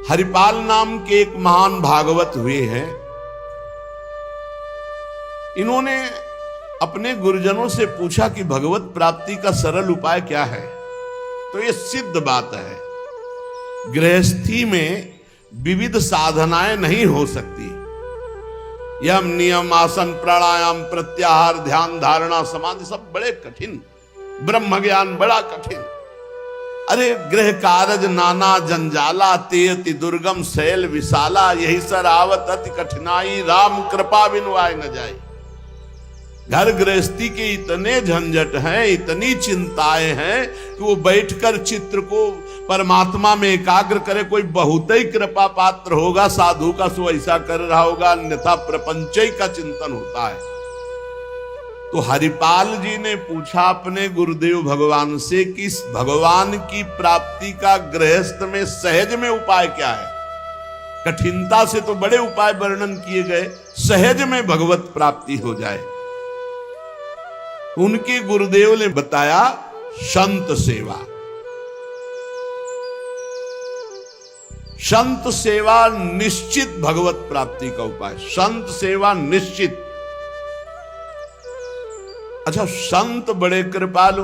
हरिपाल नाम के एक महान भागवत हुए हैं। इन्होंने अपने गुरुजनों से पूछा कि भगवत प्राप्ति का सरल उपाय क्या है। तो ये सिद्ध बात है, गृहस्थी में विविध साधनाएं नहीं हो सकती। यम नियम आसन प्राणायाम प्रत्याहार ध्यान धारणा समाधि सब बड़े कठिन, ब्रह्म ज्ञान बड़ा कठिन। अरे गृह कारज नाना जंजाला ते अति दुर्गम शैल विशाला, यही सर आवत अति कठिनाई राम कृपा बिनु आए न जाए। घर गृहस्थी के इतने झंझट हैं, इतनी चिंताएं हैं कि वो बैठकर चित्र को परमात्मा में एकाग्र करे। कोई बहुत ही कृपा पात्र होगा साधु का, सो ऐसा कर रहा होगा, अन्यथा प्रपंच का चिंतन होता है। तो हरिपाल जी ने पूछा अपने गुरुदेव भगवान से कि भगवान की प्राप्ति का गृहस्थ में सहज में उपाय क्या है। कठिनता से तो बड़े उपाय वर्णन किए गए, सहज में भगवत प्राप्ति हो जाए। उनके गुरुदेव ने बताया संत सेवा। संत सेवा निश्चित भगवत प्राप्ति का उपाय, संत सेवा निश्चित। अच्छा, संत बड़े कृपालु,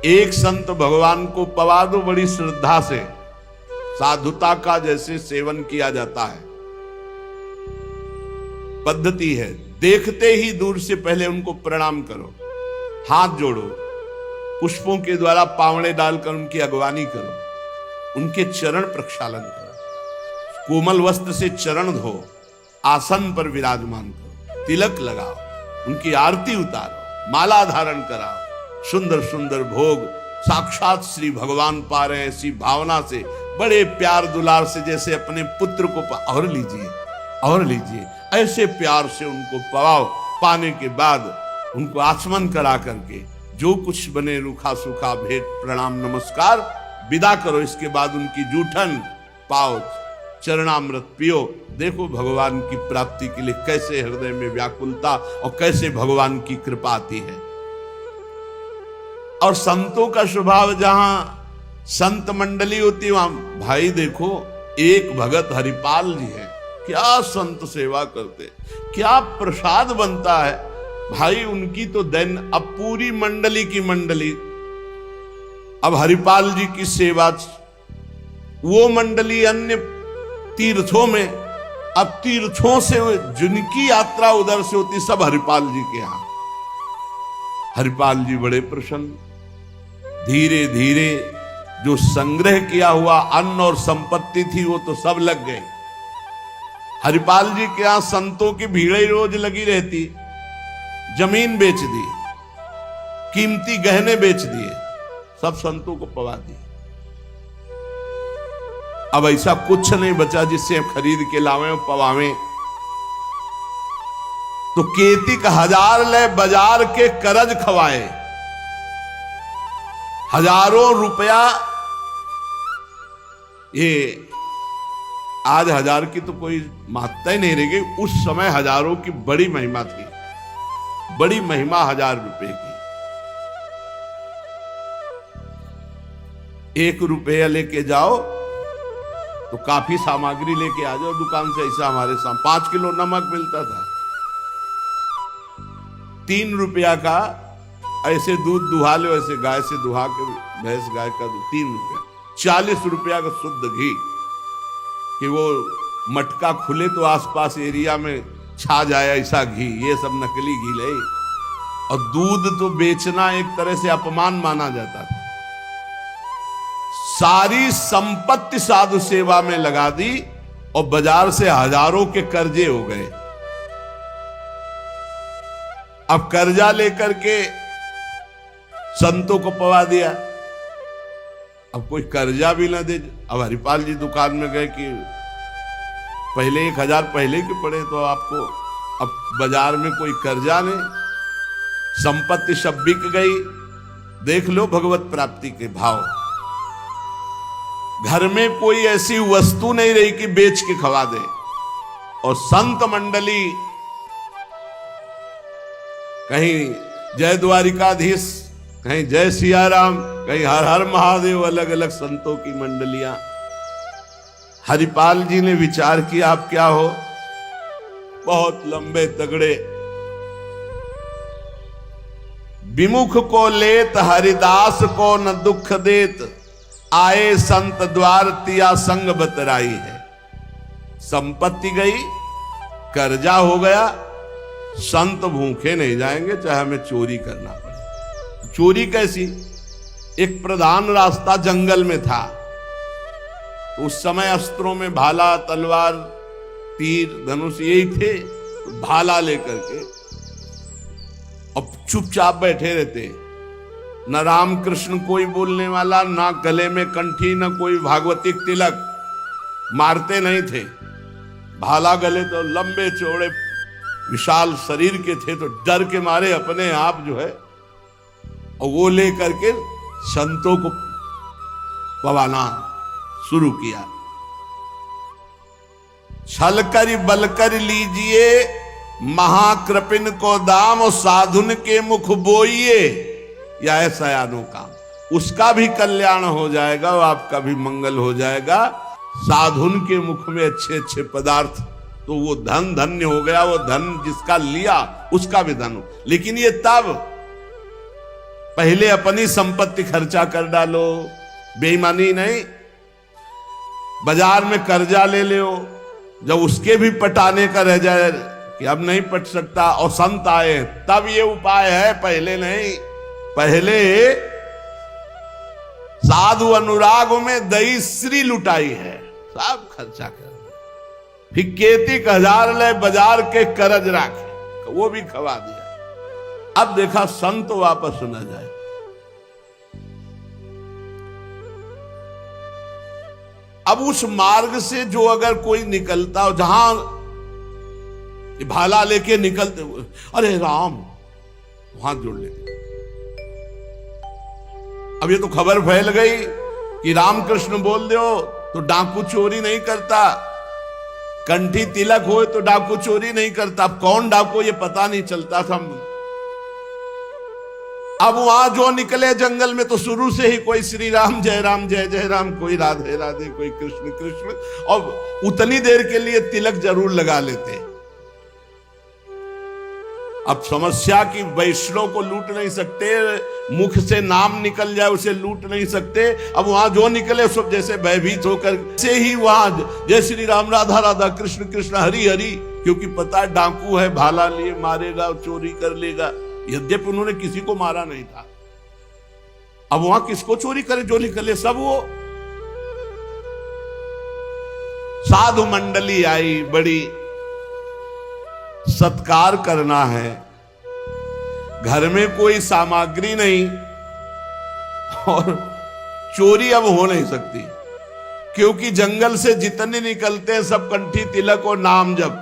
एक संत भगवान को पवा दो बड़ी श्रद्धा से, साधुता का जैसे सेवन किया जाता है। पद्धति है, देखते ही दूर से पहले उनको प्रणाम करो, हाथ जोड़ो, पुष्पों के द्वारा पावड़े डालकर उनकी अगवानी करो, उनके चरण प्रक्षालन करो, कोमल वस्त्र से चरण धो, आसन पर विराजमान करो, तिलक लगाओ, उनकी आरती उतारो, माला धारण कराओ, सुंदर सुंदर भोग साक्षात श्री भगवान पा रहे हैं ऐसी भावना से, बड़े प्यार दुलार से, जैसे अपने पुत्र को और लीजिए और लीजिए, ऐसे प्यार से उनको पवाओ। पाने के बाद उनको आचमन करा करके जो कुछ बने रूखा सूखा भेंट प्रणाम नमस्कार विदा करो। इसके बाद उनकी जूठन पाओ, चरणामृत पियो। देखो भगवान की प्राप्ति के लिए कैसे हृदय में व्याकुलता और कैसे भगवान की कृपा आती है। और संतों का स्वभाव, जहां संत मंडली होती वहां भाई देखो, एक भगत हरिपाल जी है, क्या संत सेवा करते, क्या प्रसाद बनता है भाई उनकी तो दैन। अब पूरी मंडली की मंडली, अब हरिपाल जी की सेवा, वो मंडली अन्य तीर्थों में, अब तीर्थों से जिनकी यात्रा उधर से होती सब हरिपाल जी के यहां। हरिपाल जी बड़े प्रसन्न, धीरे धीरे जो संग्रह किया हुआ अन्न और संपत्ति थी वो तो सब लग गए। हरिपाल जी के यहां संतों की भीड़ ही रोज लगी रहती, जमीन बेच दी, कीमती गहने बेच दिए, सब संतों को पवा दिए। अब ऐसा कुछ नहीं बचा जिससे खरीद के लावें और पवावें। तो केतिक हजार ले बाजार के करज खवाए, हजारों रुपया। ये आज हजार की तो कोई महत्ता ही नहीं रह गई, उस समय हजारों की बड़ी महिमा थी, बड़ी महिमा 1000 रुपए की। 1 रुपया लेके जाओ तो काफी सामग्री लेके आ जाओ दुकान से। ऐसा हमारे सामने 5 किलो नमक मिलता था, 3 रुपया का ऐसे दूध दुहा लो, ऐसे गाय से दुहा के, भैंस गाय का दूध 3 रुपया। 40 रुपया का शुद्ध घी, कि वो मटका खुले तो आसपास एरिया में छा जाए ऐसा घी, ये सब नकली घी ले। और दूध तो बेचना एक तरह से अपमान माना जाता था। सारी संपत्ति साधु सेवा में लगा दी और बाजार से हजारों के कर्जे हो गए। अब कर्जा लेकर के संतों को पवा दिया, अब कोई कर्जा भी ना दे। अब हरिपाल जी दुकान में गए कि पहले 1000 पहले के पड़े तो आपको, अब बाजार में कोई कर्जा नहीं, संपत्ति सब बिक गई। देख लो भगवत प्राप्ति के भाव। घर में कोई ऐसी वस्तु नहीं रही कि बेच के खवा दे। और संत मंडली, कहीं जय द्वारिकाधीश, कहीं जय सिया राम, कहीं हर हर महादेव, अलग अलग संतों की मंडलियां। हरिपाल जी ने विचार किया आप क्या हो, बहुत लंबे तगड़े। विमुख को लेत हरिदास को न दुख देत, आए संत द्वार तिया संग बतराई है। संपत्ति गई, कर्जा हो गया, संत भूखे नहीं जाएंगे चाहे हमें चोरी करना पड़े। चोरी कैसी? एक प्रधान रास्ता जंगल में था, उस समय अस्त्रों में भाला, तलवार, तीर, धनुष यही थे। तो भाला लेकर के अब चुपचाप बैठे रहते, न राम कृष्ण कोई बोलने वाला, ना गले में कंठी, न कोई भागवतिक तिलक, मारते नहीं थे। भाला गले तो लंबे चौड़े विशाल शरीर के थे, तो डर के मारे अपने आप जो है और वो लेकर के संतों को पवाना शुरू किया। छल कर बल कर लीजिए महाकृपिन को दाम, और साधुन के मुख बोइए या ऐसा यानो काम। उसका भी कल्याण हो जाएगा और आपका भी मंगल हो जाएगा। साधुन के मुख में अच्छे अच्छे पदार्थ, तो वो धन धन्य हो गया। वो धन जिसका लिया उसका भी धन। लेकिन ये तब, पहले अपनी संपत्ति खर्चा कर डालो, बेईमानी नहीं। बाजार में कर्जा ले लो, जब उसके भी पटाने का रह जाए कि अब नहीं पट सकता और संत आए, तब ये उपाय है, पहले नहीं। पहले साधु अनुराग में दही श्री लुटाई है, सब खर्चा कर। फिर केतिक हजार ले बाजार के करज राखे, वो भी खवा दिया। अब देखा संत वापस न जाए। अब उस मार्ग से जो अगर कोई निकलता हो, जहां भाला लेके निकलते हुए, अरे राम, हाथ जोड़ लेते। अब ये तो खबर फैल गई कि रामकृष्ण बोल दो तो डाकू चोरी नहीं करता, कंठी तिलक हो तो डाकू चोरी नहीं करता। अब कौन डाकू ये पता नहीं चलता था। अब वहां जो निकले जंगल में तो शुरू से ही कोई श्री राम जय जय राम, कोई राधे राधे, कोई कृष्ण कृष्ण, और उतनी देर के लिए तिलक जरूर लगा लेते। अब समस्या की वैष्णव को लूट नहीं सकते, मुख से नाम निकल जाए उसे लूट नहीं सकते। अब वहां जो निकले सब जैसे भयभीत होकर से ही वहां जय श्री राम, राधा राधा, कृष्ण कृष्ण, हरि हरि, क्योंकि पता है डाकू है, भाला लिए मारेगा और चोरी कर लेगा। यद्यपि उन्होंने किसी को मारा नहीं था। अब वहां किसको चोरी करे, जो निकले सब वो। साधु मंडली आई, बड़ी सत्कार करना है, घर में कोई सामग्री नहीं और चोरी अब हो नहीं सकती, क्योंकि जंगल से जितने निकलते हैं सब कंठी तिलक और नाम जप।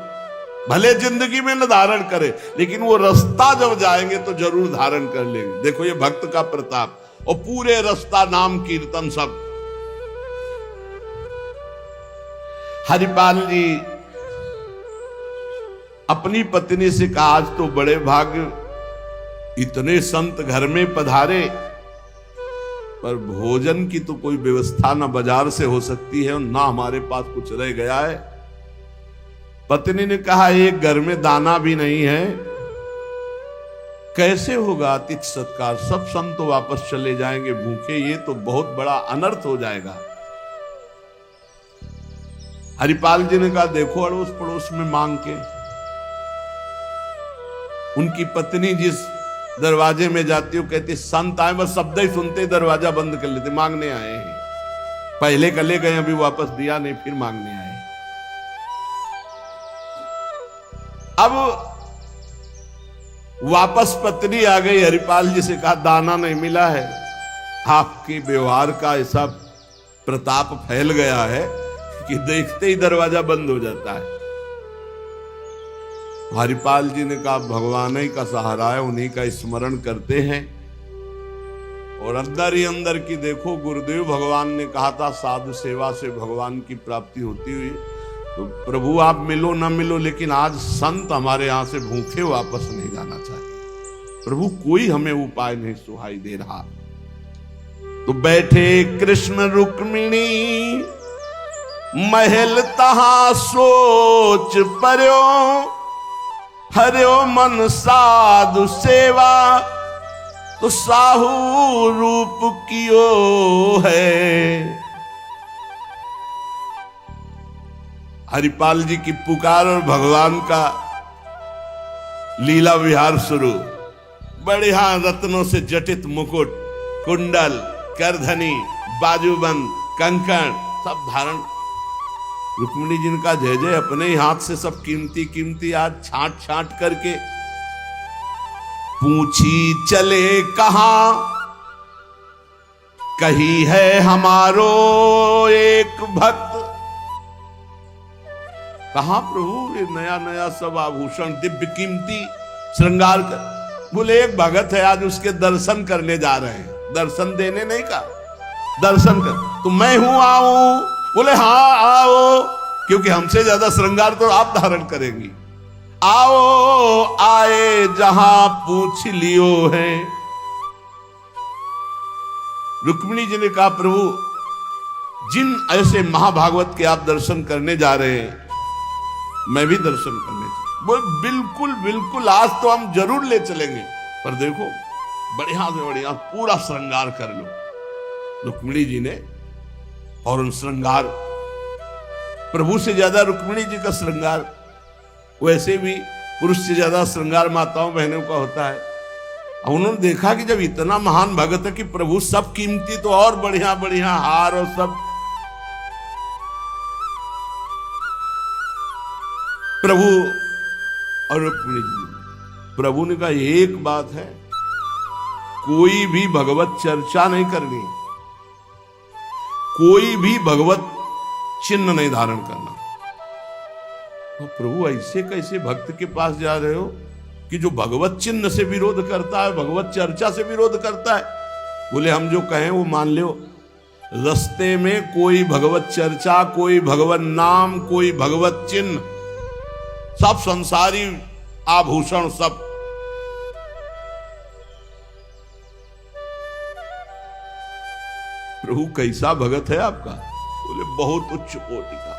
भले जिंदगी में न धारण करे, लेकिन वो रास्ता जब जाएंगे तो जरूर धारण कर लेंगे। देखो ये भक्त का प्रताप, और पूरे रास्ता नाम कीर्तन सब। हरिपाल जी अपनी पत्नी से कहा, आज तो बड़े भाग्य, इतने संत घर में पधारे, पर भोजन की तो कोई व्यवस्था ना बाजार से हो सकती है और ना हमारे पास कुछ रह गया है। पत्नी ने कहा, एक घर में दाना भी नहीं है, कैसे होगा अतिथि सत्कार? सब संत तो वापस चले जाएंगे भूखे, ये तो बहुत बड़ा अनर्थ हो जाएगा। हरिपाल जी ने कहा, देखो अड़ोस पड़ोस में मांग के। उनकी पत्नी जिस दरवाजे में जाती हो कहती, संत आए, बस शब्द ही सुनते दरवाजा बंद कर लेते, मांगने आए हैं। पहले कले गए, अभी वापस दिया नहीं, फिर मांगने आए। अब वापस पत्नी आ गई, हरिपाल जी से कहा, दाना नहीं मिला है। आपके व्यवहार का ऐसा प्रताप फैल गया है कि देखते ही दरवाजा बंद हो जाता है। हरिपाल जी ने कहा, भगवान ही का सहारा है, उन्हीं का स्मरण करते हैं। और अंदर ही अंदर की देखो, गुरुदेव भगवान ने कहा था साधु सेवा से भगवान की प्राप्ति होती हुई। तो प्रभु आप मिलो ना मिलो, लेकिन आज संत हमारे यहां से भूखे वापस नहीं जाना चाहिए। प्रभु कोई हमें उपाय नहीं सुहाई दे रहा। तो बैठे कृष्ण रुक्मिणी महल तहां सोच पर्यो, हरियो मन साधु सेवा, तो साहू रूप कियो है। हरिपाल जी की पुकार और भगवान का लीला विहार शुरू। बढ़िया रत्नों से जटित मुकुट, कुंडल, करधनी, बाजूबंद, कंकण सब धारण। रुक्मिणी जी का जय जय, अपने ही हाथ से सब कीमती कीमती आज छांट छांट करके। पूछी चले कहां, कही है हमारो एक भक्त। कहां प्रभु ये नया नया सब आभूषण दिव्य कीमती श्रृंगार कर। बोले एक भगत है, आज उसके दर्शन करने जा रहे हैं। दर्शन देने नहीं का, दर्शन कर। तो मैं हूं, आऊं? बोले हाँ आओ, क्योंकि हमसे ज्यादा श्रृंगार तो आप धारण करेंगी। आओ आए जहां पूछ लियो है। रुक्मिणी जी ने कहा प्रभु जिन ऐसे महाभागवत के आप दर्शन करने जा रहे हैं, मैं भी दर्शन करने चाहिए। बोल बिल्कुल बिल्कुल, आज तो हम जरूर ले चलेंगे, पर देखो बढ़िया से बढ़िया पूरा श्रृंगार कर लो। रुक्मिणी जी ने और उन श्रृंगार, प्रभु से ज्यादा रुक्मिणी जी का श्रृंगार, वैसे भी पुरुष से ज्यादा श्रृंगार माताओं बहनों का होता है। उन्होंने देखा कि जब इतना महान भगत है कि प्रभु सब कीमती, तो और बढ़िया बढ़िया हार और सब। प्रभु और रुक्मिणी जी, प्रभु ने कहा एक बात है, कोई भी भगवत चर्चा नहीं करनी, कोई भी भगवत चिन्ह नहीं धारण करना। तो प्रभु ऐसे कैसे भक्त के पास जा रहे हो कि जो भगवत चिन्ह से विरोध करता है, भगवत चर्चा से विरोध करता है? बोले हम जो कहें वो मान लो। रास्ते में कोई भगवत चर्चा, कोई भगवत नाम, कोई भगवत चिन्ह, सब संसारी आभूषण सब। प्रभु कैसा भगत है आपका? बोले बहुत उच्च कोटि का,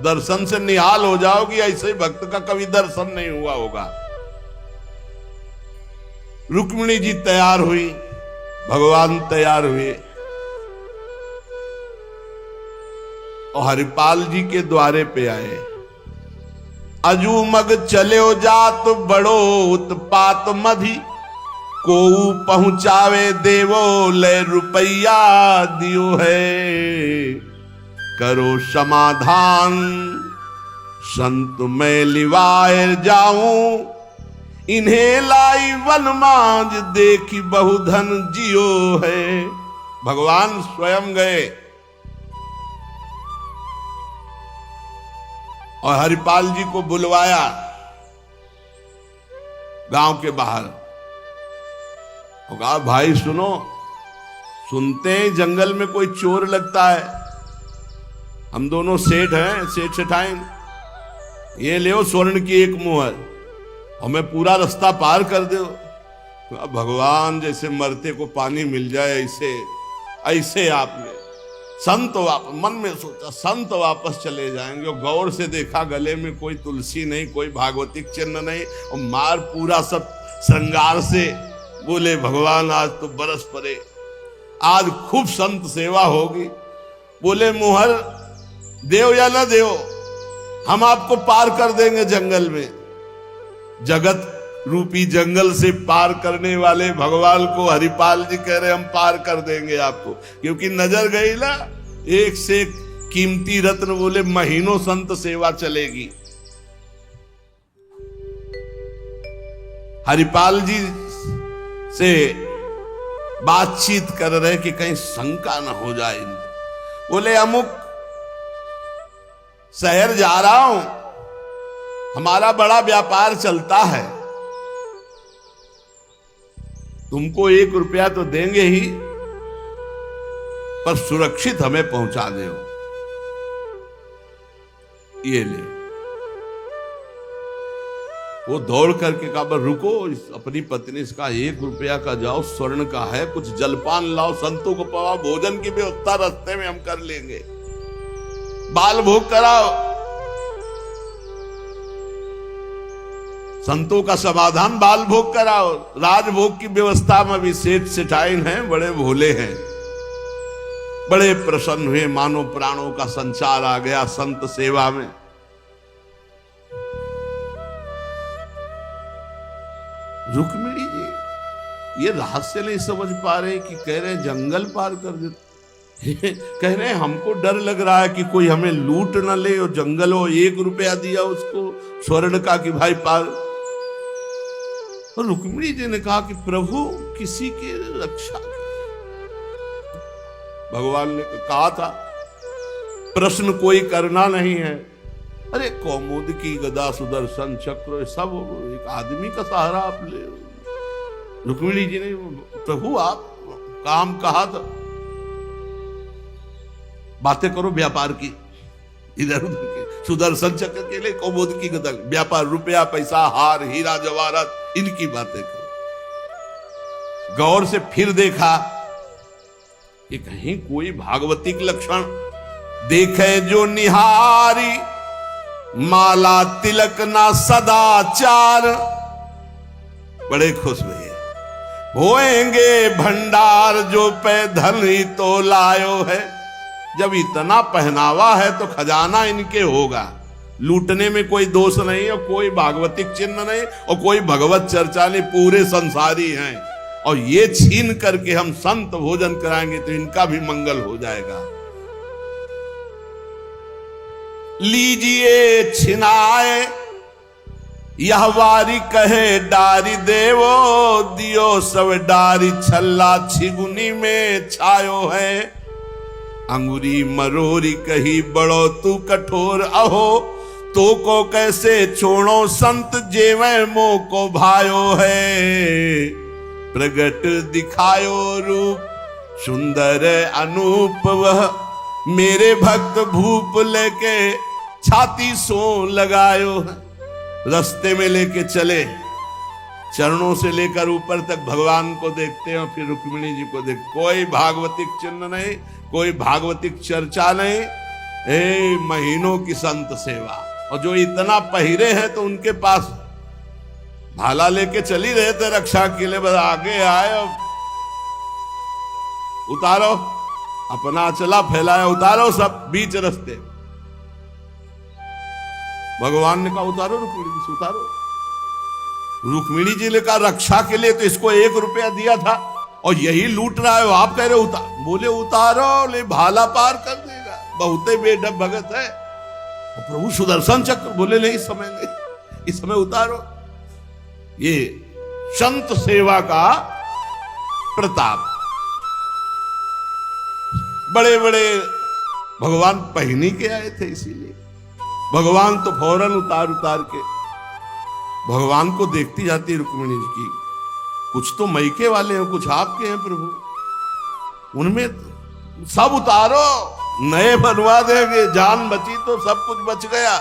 दर्शन से निहाल हो जाओगी, ऐसे भक्त का कभी दर्शन नहीं हुआ होगा। रुक्मिणी जी तैयार हुई, भगवान तैयार हुए और हरिपाल जी के द्वारे पे आए। अजू मग चलो जात बड़ो उत्पात मधि, को पहुंचावे देवो ले रुपया दियो है। करो समाधान संत मैं लिवाए जाऊं, इन्हें लाई वनमाज देखी बहुधन जियो है। भगवान स्वयं गए और हरिपाल जी को बुलवाया गांव के बाहर। और कहा भाई सुनो, सुनते हैं जंगल में कोई चोर लगता है, हम दोनों सेठ हैं, सेठ सेठाइन, ये ले स्वर्ण की एक मुहर, हमें पूरा रास्ता पार कर दो। भगवान जैसे मरते को पानी मिल जाए ऐसे ऐसे आपने संत मन में सोचा संत वापस चले जाएंगे। और गौर से देखा गले में कोई तुलसी नहीं, कोई भागवतिक चिन्ह नहीं, और मार पूरा सब श्रृंगार से। बोले भगवान आज तो बरस पड़े, आज खूब संत सेवा होगी। बोले मुहर देव या न देव, हम आपको पार कर देंगे जंगल में। जगत रूपी जंगल से पार करने वाले भगवान को हरिपाल जी कह रहे हम पार कर देंगे आपको, क्योंकि नजर गई ना एक से एक कीमती रत्न। बोले महीनों संत सेवा चलेगी। हरिपाल जी से बातचीत कर रहे कि कहीं शंका ना हो जाए। बोले अमुक शहर जा रहा हूं, हमारा बड़ा व्यापार चलता है, तुमको 1 रुपया तो देंगे ही, पर सुरक्षित हमें पहुंचा दो। ये ले। वो दौड़ करके कहा बस रुको, अपनी पत्नी से कहा 1 रुपया का जाओ, स्वर्ण का है, कुछ जलपान लाओ, संतों को पवा, भोजन की व्यवस्था रास्ते में हम कर लेंगे। बाल भोग कराओ। संतों का समाधान बाल भोग कराओ। राजभोग की व्यवस्था में भी सेठ सेठाइन हैं, बड़े भोले हैं, बड़े प्रसन्न हुए, मानो प्राणों का संचार आ गया संत सेवा में। रुक्मिणी जी ये रहस्य नहीं समझ पा रहे कि कह रहे जंगल पार कर देते कह रहे हमको डर लग रहा है कि कोई हमें लूट न ले, और जंगल हो, 1 रुपया दिया उसको स्वर्ण का कि भाई पार। और रुक्मिणी जी ने कहा कि प्रभु किसी की रक्षा की। भगवान ने कहा था प्रश्न कोई करना नहीं है। अरे कौमुदी गदा सुदर्शन चक्र सब एक आदमी का सहारा आप ले। रुक्मिणी जी ने प्रभु आप काम कहा था, बातें करो व्यापार की, इधर उधर के सुदर्शन चक्र के लिए कौमुदी की गदा व्यापार, रुपया पैसा हार हीरा जवाहरात इनकी बातें करो। गौर से फिर देखा कि कहीं कोई भागवतिक लक्षण देखे जो निहारी, माला तिलक ना सदाचार। बड़े खुश हुए, होएंगे भंडार जो पे धन ही तो लायो है। जब इतना पहनावा है तो खजाना इनके होगा, लूटने में कोई दोष नहीं, और कोई भागवतिक चिन्ह नहीं, और कोई भगवत चर्चा नहीं, पूरे संसारी हैं। और ये छीन करके हम संत भोजन कराएंगे तो इनका भी मंगल हो जाएगा। लीजिए छिनाए यह वारी कहे डारी देवो, दियो सब डारी छल्ला छिगुनी में छायो है। अंगुरी मरोरी कही बड़ो तू कठोर, अहो तो को कैसे छोड़ो संत जेवे मो को भायो है। प्रगट दिखायो रूप सुंदर अनूप, वह मेरे भक्त भूप लेके छाती सो लगायो है। रास्ते में लेके चले, चरणों से लेकर ऊपर तक भगवान को देखते हैं, फिर रुक्मिणी जी को देख। कोई भागवतिक चिन्ह नहीं, कोई भागवतिक चर्चा नहीं, महीनों की संत सेवा। और जो इतना पहिरे हैं तो उनके पास भाला लेके चली रहे थे रक्षा के लिए, बस आगे आए और उतारो, अपना चला फैलाया, उतारो सब बीच रास्ते। भगवान ने कहा उतारो रुक्मिणी जी से, उतारो। रुक्मिणी जी ने कहा रक्षा के लिए तो इसको 1 रुपया दिया था और यही लूट रहा है, आप कह रहे उतार। बोले उतारो, ले भाला पार कर देगा, बहुते बेढब भगत है। और प्रभु सुदर्शन चक्र, बोले नहीं इस समय नहीं, इस समय उतारो। ये संत सेवा का प्रताप। बड़े बड़े भगवान पहनी के आए थे, इसीलिए भगवान तो फौरन उतार के भगवान को देखती जाती रुक्मिणी जी की। कुछ तो मैके वाले हैं, कुछ आपके हैं प्रभु, उनमें सब उतारो, नए बनवा देंगे, जान बची तो सब कुछ बच गया।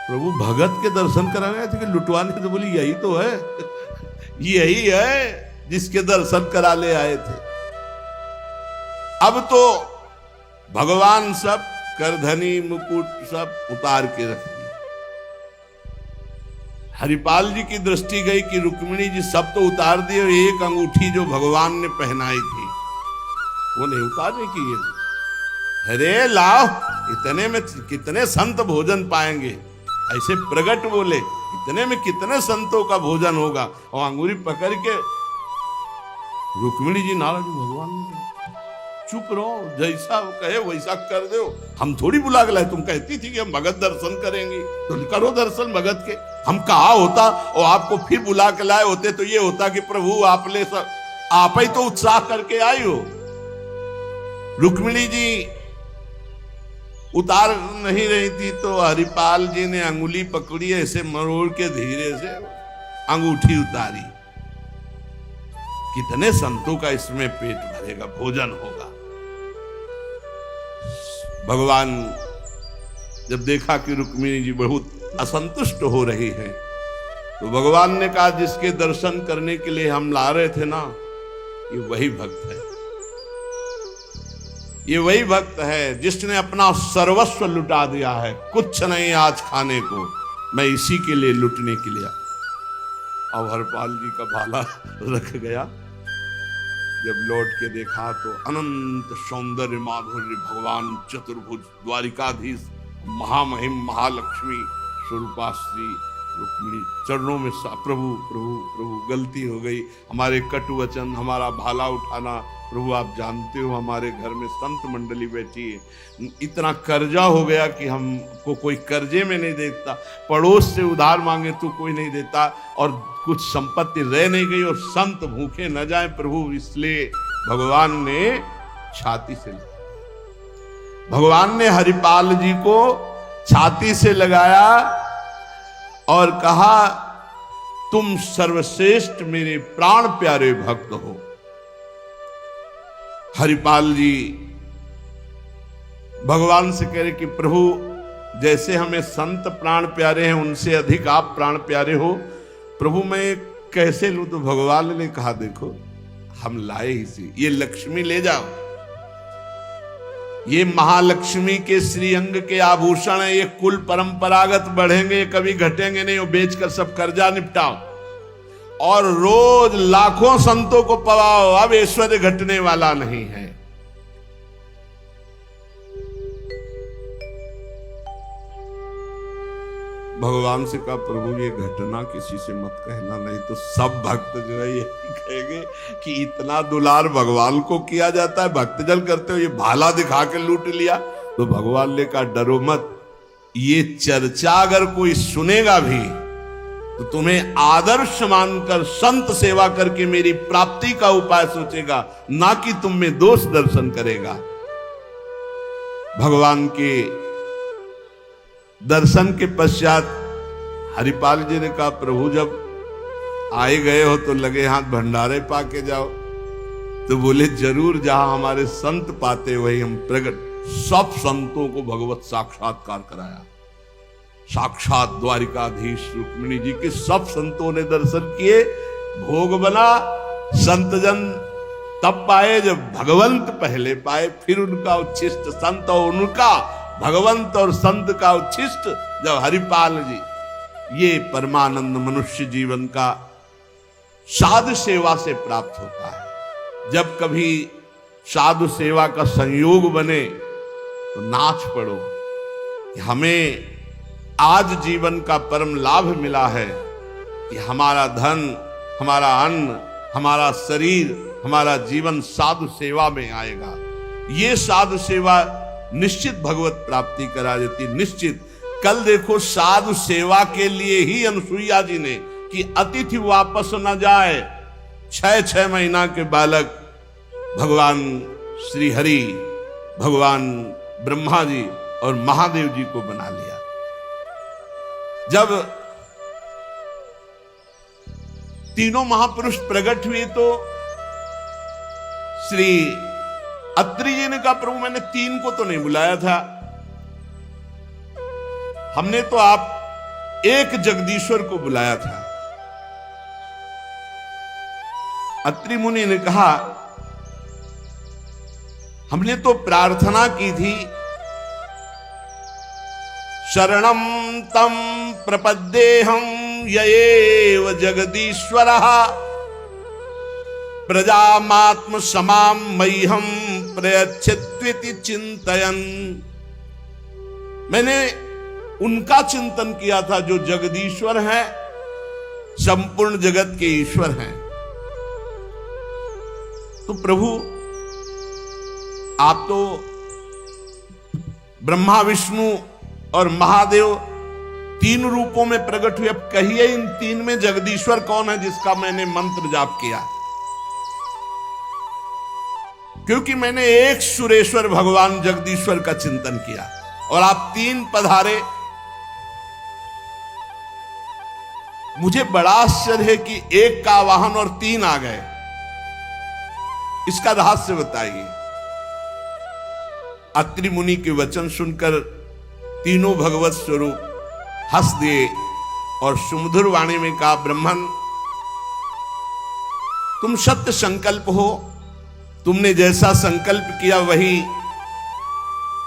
प्रभु भगत के दर्शन कराने आए थे कि लुटवाने? तो बोली यही तो है यही है जिसके दर्शन करा ले आए थे। अब तो भगवान सब करधनी मुकुट सब उतार के रख दिए। हरिपाल जी की दृष्टि गई कि रुक्मिणी जी सब तो उतार दिए, एक अंगूठी जो भगवान ने पहनाई थी वो नहीं उतारने की। अरे लाओ, इतने में कितने संत भोजन पाएंगे, ऐसे प्रगट बोले, इतने में कितने संतों का भोजन होगा। और अंगूरी पकड़ के रुक्मिणी जी नाराज, भगवान ने चुप रहो, जैसा कहे वैसा कर दो, हम थोड़ी बुला के लाए। तुम कहती थी कि हम भगत दर्शन करेंगे, तुम करो दर्शन भगत के। हम कहा होता और आपको फिर बुला के लाए होते तो ये होता कि प्रभु आप ले सब, आप ही तो उत्साह करके आई हो। रुक्मिणी जी उतार नहीं रही थी तो हरिपाल जी ने अंगुली पकड़ी, ऐसे मरोड़ के धीरे से अंगूठी उतारी। कितने संतों का इसमें पेट भरेगा, भोजन होगा। भगवान जब देखा कि रुक्मिणी जी बहुत असंतुष्ट हो रही है तो भगवान ने कहा जिसके दर्शन करने के लिए हम ला रहे थे ना, ये वही भक्त है। ये वही भक्त है जिसने अपना सर्वस्व लुटा दिया है, कुछ नहीं आज खाने को, मैं इसी के लिए लुटने के लिए। अब हरपाल जी का भाला रख गया, जब लौट के देखा तो अनंत सौंदर्य माधुर्य भगवान चतुर्भुज द्वारिकाधीश महामहिम महालक्ष्मी स्वरूपा श्री रुक्मिणी चरणों में प्रभु प्रभु प्रभु गलती हो गई, हमारे कटु वचन, हमारा भाला उठाना, प्रभु आप जानते हो हमारे घर में संत मंडली बैठी है, इतना कर्जा हो गया कि हमको कोई कर्जे में नहीं देता, पड़ोस से उधार मांगे तो कोई नहीं देता, और कुछ संपत्ति रह नहीं गई, और संत भूखे न जाए प्रभु, इसलिए भगवान ने छाती से, भगवान ने हरिपाल जी को छाती से लगाया और कहा तुम सर्वश्रेष्ठ मेरे प्राण प्यारे भक्त हो। हरिपाल जी भगवान से कह रहे कि प्रभु जैसे हमें संत प्राण प्यारे हैं उनसे अधिक आप प्राण प्यारे हो, प्रभु मैं कैसे लूं? तो भगवान ने कहा देखो हम लाए इसी, ये लक्ष्मी ले जाओ, ये महालक्ष्मी के श्रीअंग के आभूषण है, ये कुल परंपरागत बढ़ेंगे, कभी घटेंगे नहीं, वो बेचकर सब कर्जा निपटाओ और रोज लाखों संतों को पवाओ, अब ऐश्वर्य घटने वाला नहीं है। भगवान से कहा प्रभु ये घटना किसी से मत कहना, नहीं तो सब भक्त जो है यही कहेंगे कि इतना दुलार भगवान को किया जाता है, भक्तजन करते हो ये भाला दिखा के लूट लिया। तो भगवान ने कहा डरो मत, ये चर्चा अगर कोई सुनेगा भी तो तुम्हें आदर्श मानकर संत सेवा करके मेरी प्राप्ति का उपाय सोचेगा, ना कि तुम में दोष दर्शन करेगा। भगवान के दर्शन के पश्चात हरिपाल जी ने कहा प्रभु जब आए गए हो तो लगे हाथ भंडारे पाके जाओ। तो बोले जरूर, जहां हमारे संत पाते वही हम प्रकट। सब संतों को भगवत साक्षात्कार कराया, साक्षात द्वारिकाधीश रुक्मिणी जी के सब संतों ने दर्शन किए, भोग बना। संतजन तब पाए जब भगवंत पहले पाए, फिर उनका उच्छिष्ट संत और उनका भगवंत और संत का उच्छिष्ट जब हरिपाल जी। ये परमानंद मनुष्य जीवन का साधु सेवा से प्राप्त होता है। जब कभी साधु सेवा का संयोग बने तो नाच पड़ो कि हमें आज जीवन का परम लाभ मिला है कि हमारा धन, हमारा अन्न, हमारा शरीर, हमारा जीवन साधु सेवा में आएगा। ये साधु सेवा निश्चित भगवत प्राप्ति करा देती, निश्चित। कल देखो साधु सेवा के लिए ही अनुसुईया जी ने कि अतिथि वापस न जाए, 6 महीना के बालक भगवान श्री हरि, भगवान ब्रह्मा जी और महादेव जी को बना लिया। जब तीनों महापुरुष प्रकट हुए तो श्री अत्रि जी ने कहा प्रभु मैंने 3 को तो नहीं बुलाया था, हमने तो आप एक जगदीश्वर को बुलाया था। अत्रि मुनि ने कहा हमने तो प्रार्थना की थी, शरणम तम प्रपद्येहम यएव जगदीश्वरः प्रजामात्म समाम मह्यम प्रयच्छत्विति चिंतयन्। मैंने उनका चिंतन किया था जो जगदीश्वर हैं, संपूर्ण जगत के ईश्वर हैं। तो प्रभु आप तो ब्रह्मा विष्णु और महादेव 3 रूपों में प्रकट हुए, अब कहिए इन 3 में जगदीश्वर कौन है जिसका मैंने मंत्र जाप किया? क्योंकि मैंने एक सुरेश्वर भगवान जगदीश्वर का चिंतन किया और आप 3 पधारे। मुझे बड़ा आश्चर्य है कि 1 का वाहन और 3 आ गए, इसका रहस्य बताइए। अत्रि मुनि के वचन सुनकर तीनों भगवत स्वरूप हंस दिए और सुमधुर वाणी में कहा ब्रह्मन तुम सत्य संकल्प हो, तुमने जैसा संकल्प किया वही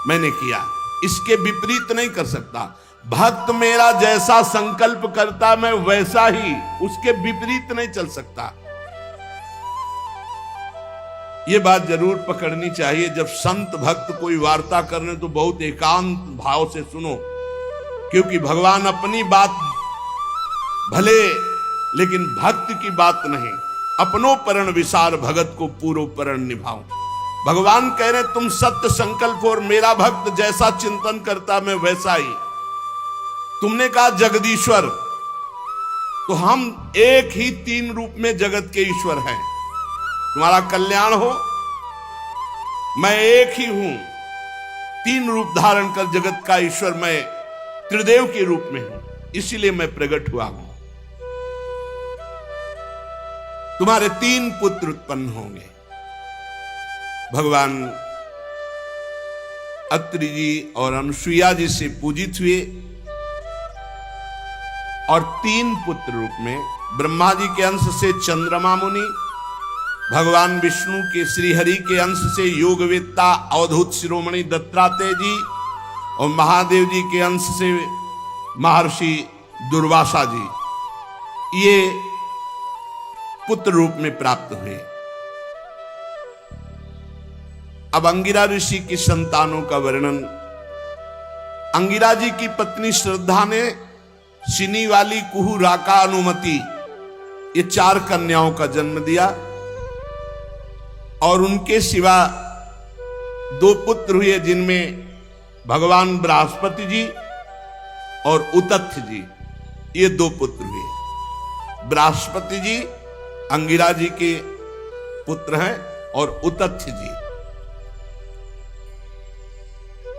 मैंने किया, इसके विपरीत नहीं कर सकता। भक्त मेरा जैसा संकल्प करता मैं वैसा ही, उसके विपरीत नहीं चल सकता। ये बात जरूर पकड़नी चाहिए। जब संत भक्त कोई वार्ता करने तो बहुत एकांत भाव से सुनो, क्योंकि भगवान अपनी बात भले, लेकिन भक्त की बात नहीं। अपनो परण विसार भगत को पूरो परण निभाओ। भगवान कह रहे तुम सत्य संकल्प और मेरा भक्त जैसा चिंतन करता मैं वैसा ही। तुमने कहा जगदीश्वर, तो हम एक ही तीन रूप में जगत के ईश्वर हैं। तुम्हारा कल्याण हो, मैं एक ही हूं, तीन रूप धारण कर जगत का ईश्वर मैं त्रिदेव के रूप में हूं, इसीलिए मैं प्रकट हुआ हूं। तुम्हारे तीन पुत्र उत्पन्न होंगे। भगवान अत्रि जी और अनुसुईया जी से पूजित हुए और तीन पुत्र रूप में ब्रह्मा जी के अंश से चंद्रमा मुनि, भगवान विष्णु के श्रीहरि के अंश से योगवेत्ता अवधूत शिरोमणि दत्तात्रेय जी और महादेव जी के अंश से महर्षि दुर्वासा जी, ये पुत्र रूप में प्राप्त हुए। अब अंगिरा ऋषि की संतानों का वर्णन। अंगिरा जी की पत्नी श्रद्धा ने सिनी वाली, कुहू, राका, अनुमति, ये चार कन्याओं का जन्म दिया और उनके सिवा दो पुत्र हुए, जिनमें भगवान बृहस्पति जी और उतथ्य जी, ये दो पुत्र हुए। बृहस्पति जी अंगिरा जी के पुत्र हैं और उतथ्य जी।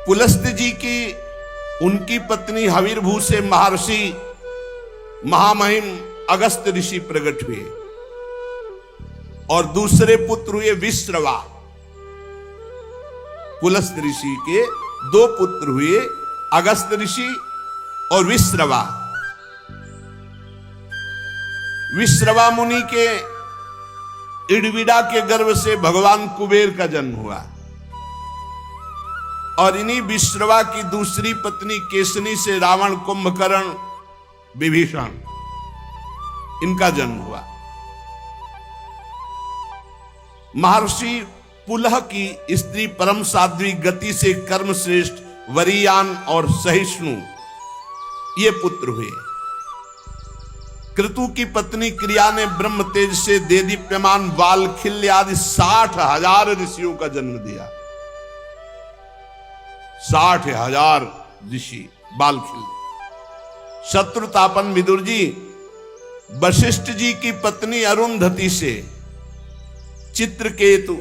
पुलस्त्य जी की उनकी पत्नी हविर्भू से महर्षि महामहिम अगस्त ऋषि प्रकट हुए और दूसरे पुत्र हुए विश्रवा। पुलस्त्य ऋषि के दो पुत्र हुए, अगस्त ऋषि और विश्रवा। विश्रवा मुनि के इड़विड़ा के गर्भ से भगवान कुबेर का जन्म हुआ और इन्हीं विश्रवा की दूसरी पत्नी केसनी से रावण, कुंभकर्ण, विभीषण, इनका जन्म हुआ। महर्षि पुलह की स्त्री परम साध्वी गति से कर्म श्रेष्ठ वरीयान और सहिष्णु, ये पुत्र हुए। क्रतु की पत्नी क्रिया ने ब्रह्म तेज से देदीप्यमान वालखिल्य आदि 60,000 ऋषियों का जन्म दिया। 60,000 ऋषि वालखिल्य। शत्रुतापन विदुर जी वशिष्ठ जी की पत्नी अरुंधति से चित्रकेतु,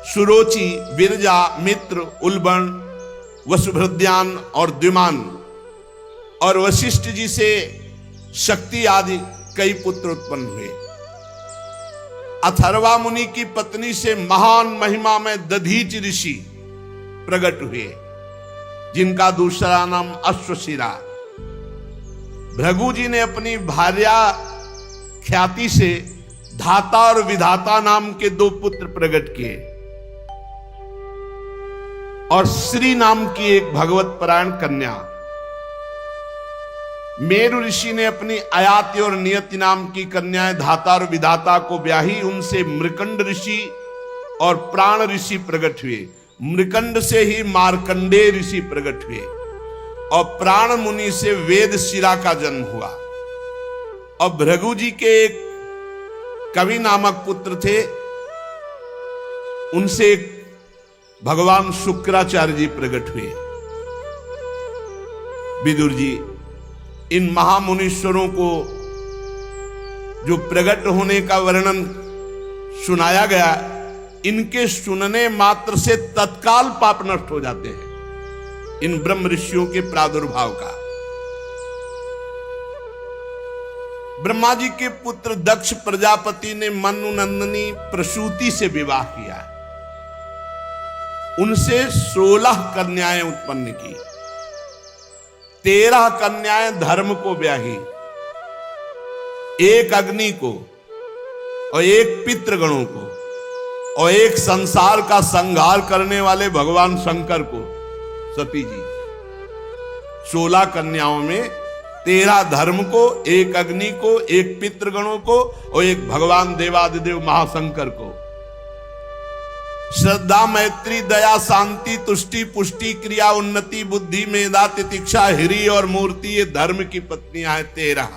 सुरोचि, विरजा, मित्र, उल्बण, वसुभृद्यान और द्विमान, और वशिष्ठ जी से शक्ति आदि कई पुत्र उत्पन्न हुए। अथर्वा मुनि की पत्नी से महान महिमा में दधीच ऋषि प्रकट हुए, जिनका दूसरा नाम अश्वशिरा। भृगु जी ने अपनी भार्या ख्याति से धाता और विधाता नाम के दो पुत्र प्रकट किए और श्री नाम की एक भगवत परायण कन्या। मेरु ऋषि ने अपनी आयाति और नियति नाम की कन्याएं धाता और विधाता को ब्याही। उनसे मृकंड ऋषि और प्राण ऋषि प्रकट हुए। मृकंड से ही मार्कंडेय ऋषि प्रकट हुए और प्राण मुनि से वेद शिरा का जन्म हुआ। और भृगु जी के एक कवि नामक पुत्र थे, उनसे भगवान शुक्राचार्य जी प्रकट हुए। विदुर जी, इन महामुनीश्वरों को जो प्रकट होने का वर्णन सुनाया गया, इनके सुनने मात्र से तत्काल पाप नष्ट हो जाते हैं, इन ब्रह्म ऋषियों के प्रादुर्भाव का। ब्रह्मा जी के पुत्र दक्ष प्रजापति ने मनुनंदनी प्रसूति से विवाह किया। उनसे 16 कन्याएं उत्पन्न की। 13 कन्याएं धर्म को ब्याही, एक अग्नि को और एक पितृगणों को और एक संसार का संहार करने वाले भगवान शंकर को सती जी। 16 कन्याओं में 13 धर्म को, एक अग्नि को, एक पितृगणों को और एक भगवान देवादिदेव महाशंकर को। श्रद्धा, मैत्री, दया, शांति, तुष्टि, पुष्टि, क्रिया, उन्नति, बुद्धि, मेधा, तितिक्षा, हिरी और मूर्ति, ये धर्म की पत्नियां हैं 13।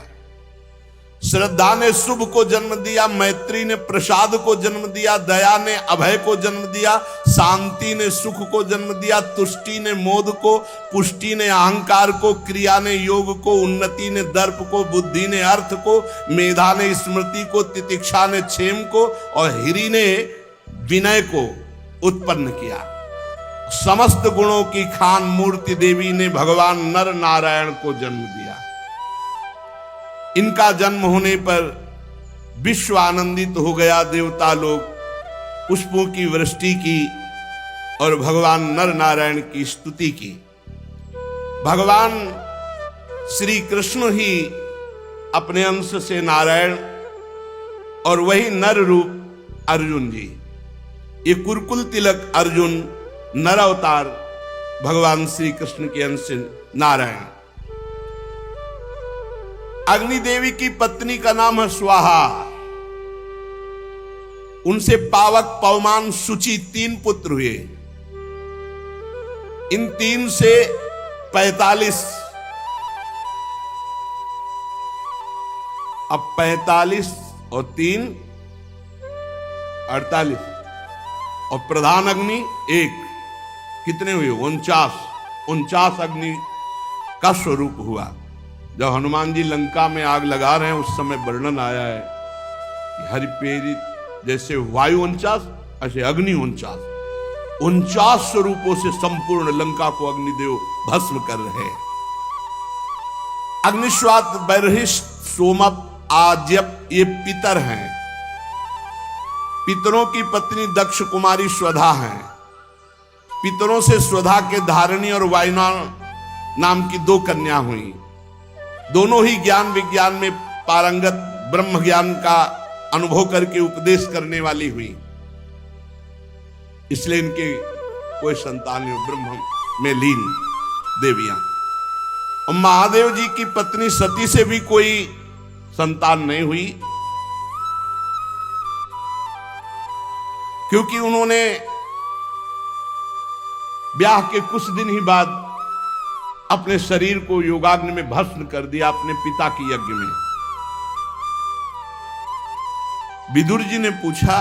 श्रद्धा ने शुभ को जन्म दिया, मैत्री ने प्रसाद को जन्म दिया, दया ने अभय को जन्म दिया, शांति ने सुख को जन्म दिया, तुष्टि ने मोद को, पुष्टि ने अहंकार को, क्रिया ने योग को, उन्नति ने दर्प को, बुद्धि ने अर्थ को, मेधा ने स्मृति को, तितिक्षा ने क्षेम को और हिरी ने विनय को उत्पन्न किया। समस्त गुणों की खान मूर्ति देवी ने भगवान नर नारायण को जन्म दिया। इनका जन्म होने पर विश्व आनंदित हो गया। देवता लोग पुष्पों की वृष्टि की और भगवान नर नारायण की स्तुति की। भगवान श्री कृष्ण ही अपने अंश से नारायण और वही नर रूप अर्जुन जी। ये कुरकुल तिलक अर्जुन नर अवतार भगवान श्री कृष्ण के अंश से नारायण। अग्नि देवी की पत्नी का नाम है स्वाहा। उनसे पावक, पवमान, शुचि 3 पुत्र हुए। इन 3 से 45। अब 45 और 3 48 और प्रधान अग्नि 1, कितने हुए? 49 अग्नि का स्वरूप हुआ। जब हनुमान जी लंका में आग लगा रहे हैं उस समय वर्णन आया है कि हरिप्रेरित जैसे वायु 49 ऐसे अग्नि 49 स्वरूपों से संपूर्ण लंका को अग्निदेव भस्म कर रहे हैं। अग्निश्वात, बर्हिष्ठ, सोमप, आज्यप ये पितर हैं। पितरों की पत्नी दक्ष कुमारी स्वधा है। पितरों से स्वधा के धारिणी और वायुना नाम की 2 कन्या हुई। दोनों ही ज्ञान विज्ञान में पारंगत, ब्रह्म ज्ञान का अनुभव करके उपदेश करने वाली हुई, इसलिए इनके कोई संतान नहीं, ब्रह्म में लीन देवियां। और महादेव जी की पत्नी सती से भी कोई संतान नहीं हुई, क्योंकि उन्होंने ब्याह के कुछ दिन ही बाद अपने शरीर को योगाग्नि में भस्म कर दिया अपने पिता की यज्ञ में। विदुर जी ने पूछा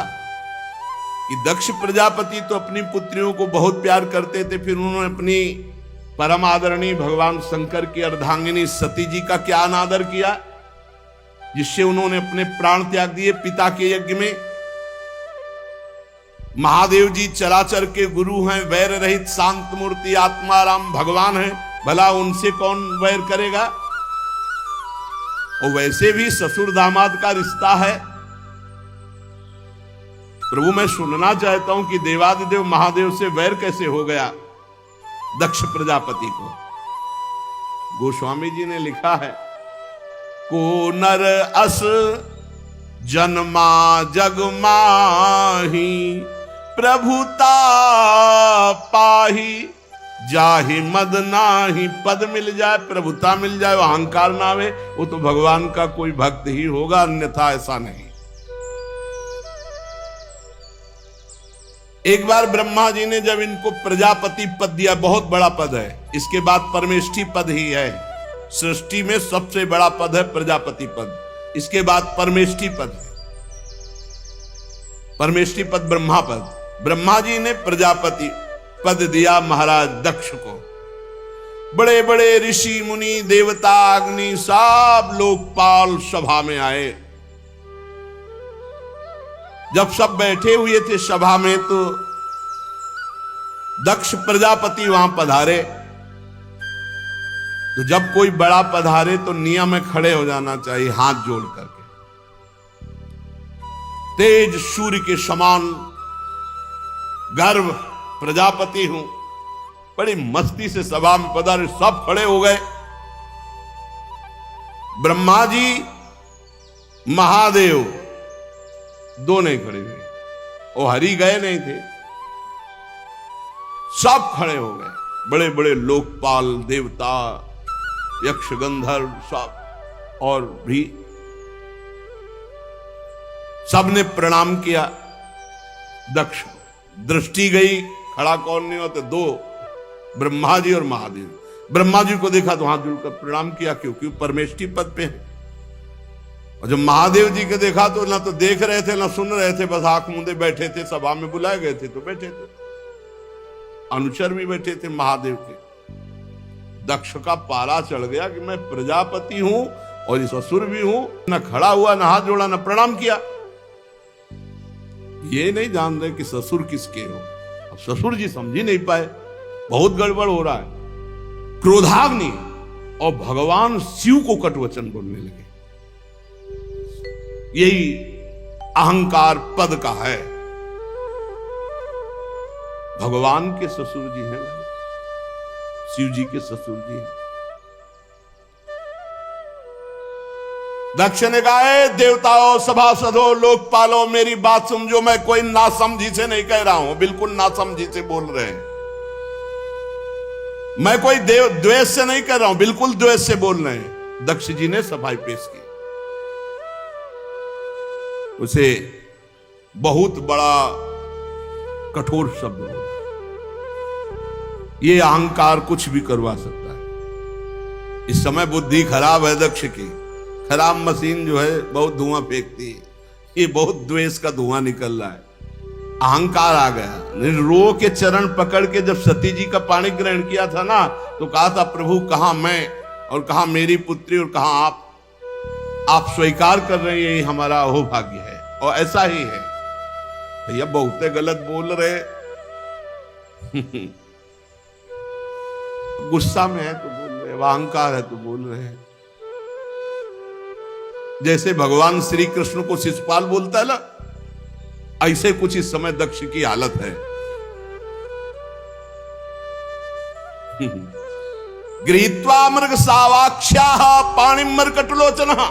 कि दक्ष प्रजापति तो अपनी पुत्रियों को बहुत प्यार करते थे, फिर उन्होंने अपनी परम आदरणीय भगवान शंकर की अर्धांगिनी सती जी का क्या अनादर किया, जिससे उन्होंने अपने प्राण त्याग दिए पिता के यज्ञ में। महादेव जी चराचर के गुरु हैं, वैर रहित शांत मूर्ति आत्माराम भगवान हैं, भला उनसे कौन वैर करेगा। और वैसे भी ससुर दामाद का रिश्ता है। प्रभु मैं सुनना चाहता हूं कि देवादिदेव महादेव से वैर कैसे हो गया दक्ष प्रजापति को। गोस्वामी जी ने लिखा है, को नर अस जन्मा जग माही, प्रभुता पाही, जाहि मद नाही। पद मिल जाए, प्रभुता मिल जाए, वो अहंकार ना आवे, वो तो भगवान का कोई भक्त ही होगा, अन्यथा ऐसा नहीं। एक बार ब्रह्मा जी ने जब इनको प्रजापति पद दिया, बहुत बड़ा पद है, इसके बाद परमेष्ठी पद ही है। सृष्टि में सबसे बड़ा पद है प्रजापति पद, इसके बाद परमेष्ठी पद है। परमेष्ठी पद ब्रह्मा पद। ब्रह्मा जी ने प्रजापति पद दिया महाराज दक्ष को। बड़े बड़े ऋषि मुनि देवता अग्नि सब लोकपाल सभा में आए। जब सब बैठे हुए थे सभा में, तो दक्ष प्रजापति वहां पधारे। तो जब कोई बड़ा पधारे तो नियम में खड़े हो जाना चाहिए हाथ जोड़ करके। तेज सूर्य के समान गर्व प्रजापति हूं, बड़ी मस्ती से सभा में पधारे, सब खड़े हो गए। ब्रह्मा जी महादेव दो नहीं खड़े हुए, वो हरि गए नहीं थे, सब खड़े हो गए, बड़े बड़े लोकपाल, देवता, यक्ष, गंधर्व सब, और भी सबने प्रणाम किया दक्ष। दृष्टि गई, खड़ा कौन नहीं होते, दो, ब्रह्मा जी और महादेव। ब्रह्मा जी को देखा तो हाथ जोड़कर प्रणाम किया, क्योंकि परमेष्ठी पद पे है। और जब महादेव जी के देखा तो ना तो देख रहे थे ना सुन रहे थे, बस आंख मूंदे बैठे थे। सभा में बुलाए गए थे तो बैठे थे, अनुचर भी बैठे थे महादेव के। दक्ष का पारा चढ़ गया कि मैं प्रजापति हूं और इस असुर भी हूं। ना खड़ा हुआ, ना हाथ जोड़ा, ना प्रणाम किया। ये नहीं जान रहे कि ससुर किसके हो। अब ससुर जी समझ ही नहीं पाए, बहुत गड़बड़ हो रहा है। क्रोधाग्नि और भगवान शिव को कटवचन बोलने लगे। यही अहंकार पद का है। भगवान के ससुर जी हैं भाई, शिव जी के ससुर जी हैं। दक्ष ने कहा, देवताओं, सभासदों, लोकपालों, मेरी बात समझो। मैं कोई नासमझी से नहीं कह रहा हूं, बिल्कुल नासमझी से बोल रहे हैं। मैं कोई द्वेष से नहीं कर रहा हूं, बिल्कुल द्वेष से बोल रहे हैं। दक्ष जी ने सफाई पेश की। उसे बहुत बड़ा कठोर शब्द बोला, ये अहंकार कुछ भी करवा सकता है। इस समय बुद्धि खराब है दक्ष की, खराब मशीन जो है बहुत धुआं फेंकती है। ये बहुत द्वेष का धुआं निकल रहा है, अहंकार आ गया। रो के चरण पकड़ के जब सती जी का पाणी ग्रहण किया था ना, तो कहा था, प्रभु कहां मैं और कहां मेरी पुत्री और कहां आप स्वीकार कर रहे हैं, ये हमारा अहोभाग्य है। और ऐसा ही है भैया, बहुते गलत बोल रहे। गुस्सा में है तो बोल रहे, अहंकार है तो बोल रहे हैं। जैसे भगवान श्री कृष्ण को शिशुपाल बोलता है ना, ऐसे कुछ इस समय दक्ष की हालत है। गृहीत्वा मृग सावाक्ष्याः पाणिं मर्कटलोचनः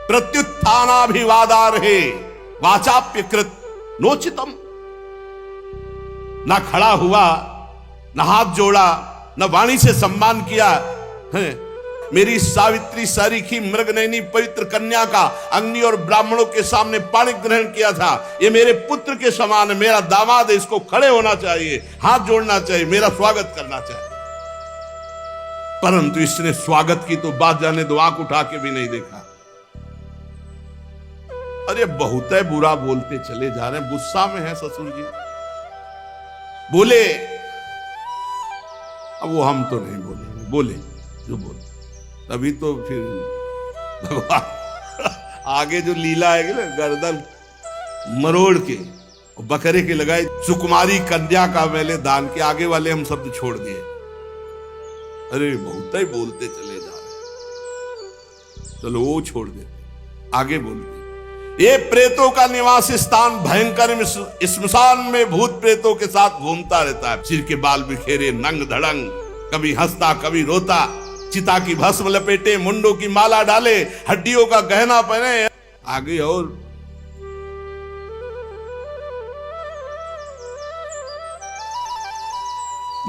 प्रत्युत्थानाभिवादार्हे वाचाप्यकृत नोचितम। ना खड़ा हुआ, ना हाथ जोड़ा, ना वाणी से सम्मान किया है। मेरी सावित्री सारिखी मृगनयनी पवित्र कन्या का अग्नि और ब्राह्मणों के सामने पाणी ग्रहण किया था। ये मेरे पुत्र के समान है, मेरा दामाद है, इसको खड़े होना चाहिए, हाथ जोड़ना चाहिए, मेरा स्वागत करना चाहिए। परंतु इसने स्वागत की तो बात जाने दो, आंख उठा के भी नहीं देखा। अरे बहुत है, बुरा बोलते चले जा रहे हैं। गुस्सा में है ससुर जी, बोले। अब वो हम तो नहीं बोलेंगे, बोले जो बोले। तभी तो फिर भगवान आगे जो लीला है ना, गर्दन मरोड़ के और बकरे के लगाए, सुकुमारी कन्या का मैंने दान के आगे वाले हम शब्द छोड़ दिए। अरे बहुत ही बोलते चले जा रहे, चलो वो छोड़ दे, आगे बोलते। ये प्रेतों का निवास स्थान भयंकर श्मशान में भूत प्रेतों के साथ घूमता रहता है। सिर के बाल बिखेरे, नंग धड़ंग, कभी हंसता कभी रोता, चिता की भस्म लपेटे, मुंडों की माला डाले, हड्डियों का गहना पहने। आगे और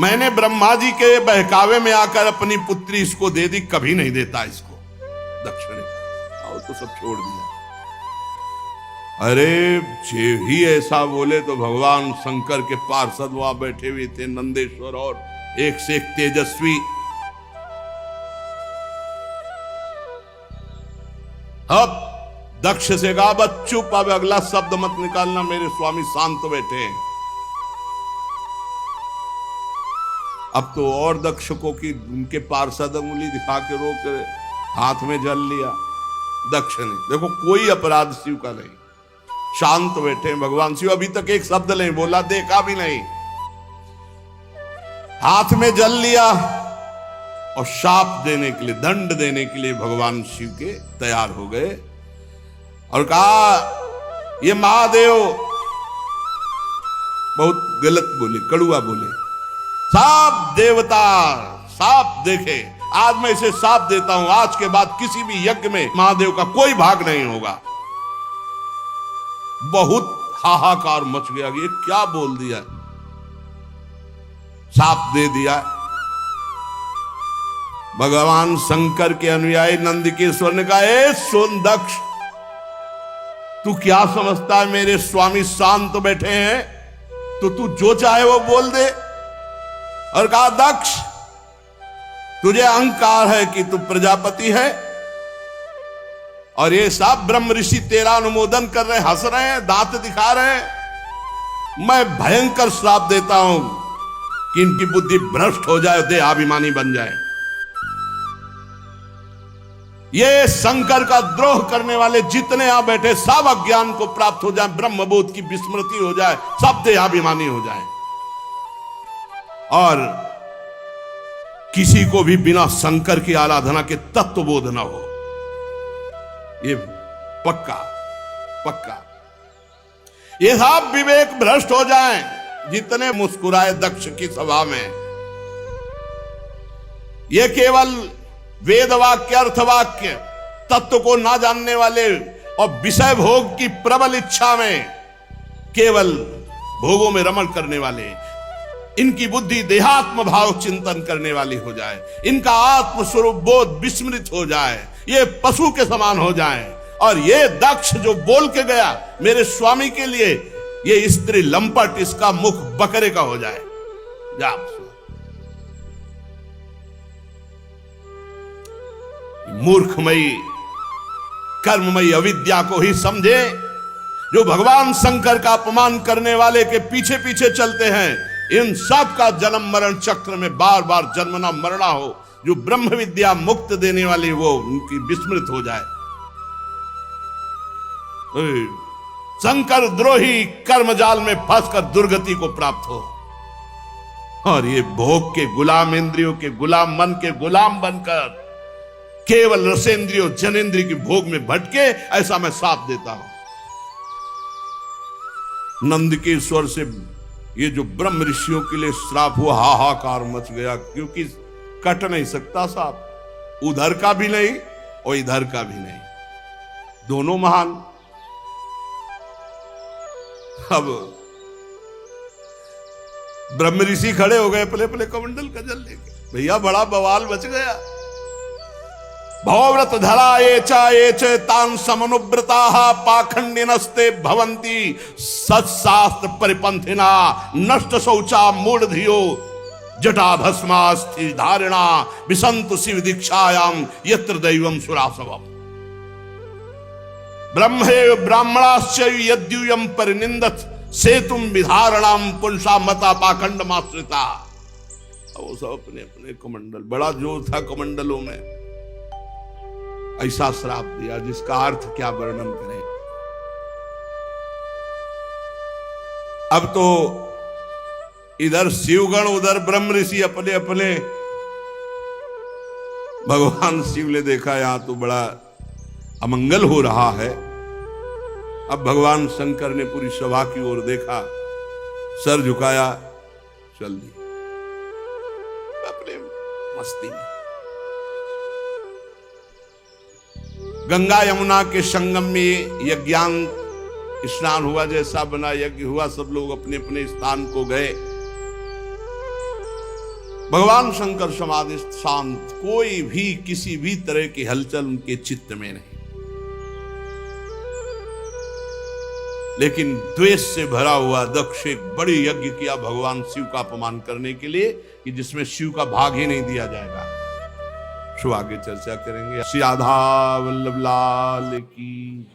मैंने ब्रह्मा जी के बहकावे में आकर अपनी पुत्री इसको दे दी, कभी नहीं देता इसको। दक्ष ने कहा, और तो सब छोड़ दिया। अरे जे ही ऐसा बोले तो भगवान शंकर के पार्षद वहां बैठे हुए थे, नंदेश्वर, और एक से एक तेजस्वी। अब दक्ष से कहा, बस चुप, अब अगला शब्द मत निकालना, मेरे स्वामी शांत बैठे हैं। अब तो और दक्ष को कि उनके पार्षद उंगली दिखा के रोक, हाथ में जल लिया दक्ष ने। देखो कोई अपराध शिव का नहीं, शांत बैठे भगवान शिव। अभी तक एक शब्द नहीं बोला, देखा भी नहीं, हाथ में जल लिया और शाप देने के लिए, दंड देने के लिए भगवान शिव के तैयार हो गए और कहा, ये महादेव बहुत गलत बोले, कड़ुआ बोले। साफ देवता साफ देखे, आज मैं इसे साफ देता हूं, आज के बाद किसी भी यज्ञ में महादेव का कोई भाग नहीं होगा। बहुत हाहाकार मच गया, ये क्या बोल दिया, साप दे दिया। भगवान शंकर के अनुयायी नंदकेश्वर ने कहा, ए सुन दक्ष, तू क्या समझता है मेरे स्वामी शांत बैठे हैं, तो तू जो चाहे वो बोल दे। और कहा, दक्ष तुझे अहंकार है कि तू प्रजापति है, और ये सब ब्रह्म ऋषि तेरा अनुमोदन कर रहे हैं, हंस रहे हैं, दांत दिखा रहे हैं। मैं भयंकर श्राप देता हूं कि इनकी बुद्धि भ्रष्ट हो जाए, देहाभिमानी बन जाए। ये शंकर का द्रोह करने वाले जितने यहां बैठे, सब अज्ञान को प्राप्त हो जाए, ब्रह्मबोध की विस्मृति हो जाए, सब देहाभिमानी हो जाए, और किसी को भी बिना शंकर की आराधना के तत्वबोध न हो। ये पक्का पक्का। ये सब विवेक भ्रष्ट हो जाएं, जितने मुस्कुराए दक्ष की सभा में। ये केवल वेद वाक्य, अर्थवाक्य, तत्व को ना जानने वाले और विषय भोग की प्रबल इच्छा में केवल भोगों में रमण करने वाले, इनकी बुद्धि देहात्म भाव चिंतन करने वाली हो जाए, इनका आत्मस्वरूप बोध विस्मृत हो जाए, ये पशु के समान हो जाए। और ये दक्ष जो बोल के गया मेरे स्वामी के लिए, ये स्त्री लंपट, इसका मुख बकरे का हो जाए। जा मूर्खमयी कर्ममयी अविद्या को ही समझे, जो भगवान शंकर का अपमान करने वाले के पीछे पीछे चलते हैं। इन सब का जन्म मरण चक्र में बार बार जन्मना मरना हो, जो ब्रह्म विद्या मुक्त देने वाली वो उनकी विस्मृत हो जाए। शंकर द्रोही कर्मजाल में फंसकर दुर्गति को प्राप्त हो, और ये भोग के गुलाम, इंद्रियों के गुलाम, मन के गुलाम बनकर केवल रसेंद्रियों जनेंद्रिय की भोग में भटके, ऐसा मैं साथ देता हूं। नंदकेश्वर से ये जो ब्रह्म ऋषियों के लिए श्राप हुआ, हाहाकार मच गया, क्योंकि कट नहीं सकता सांप, उधर का भी नहीं और इधर का भी नहीं, दोनों महान। अब ब्रह्म ऋषि खड़े हो गए पले पले कमंडल का जल लेके, भैया बड़ा बवाल बच गया। भवव्रत धरा ये च तान समनुव्रता पाखंडिनस्ते भवंती सत्शास्त्र परिपंथिना नष्ट शौचा मूढ़धियो जटा भस्मास्थि धारिणा विसंतु शिव दीक्षायाम यत्र दैवम सुरासवम। ब्रह्मे ब्राह्मणाश्च यद्यूयम परिनिंदत सेतुम विधारणाम पुंसा मता पाखंड माश्रिता। वो सब अपने अपने कमंडल, बड़ा जोर था कमंडलों में, ऐसा श्राप दिया जिसका अर्थ क्या वर्णन करें। अब तो इधर शिवगण, उधर ब्रह्म ऋषि अपने अपने। भगवान शिव ने देखा यहां तो बड़ा अमंगल हो रहा है। अब भगवान शंकर ने पूरी सभा की ओर देखा, सर झुकाया, चल दी अपने मस्ती में। गंगा यमुना के संगम में यज्ञान स्नान हुआ, जैसा बना यज्ञ हुआ, सब लोग अपने अपने स्थान को गए। भगवान शंकर समाधि शांत, कोई भी किसी भी तरह की हलचल उनके चित्त में नहीं। लेकिन द्वेष से भरा हुआ दक्ष एक बड़ी यज्ञ किया भगवान शिव का अपमान करने के लिए, कि जिसमें शिव का भाग ही नहीं दिया जाएगा। सो आगे चर्चा करेंगे। श्री राधा वल्लभ लाल की।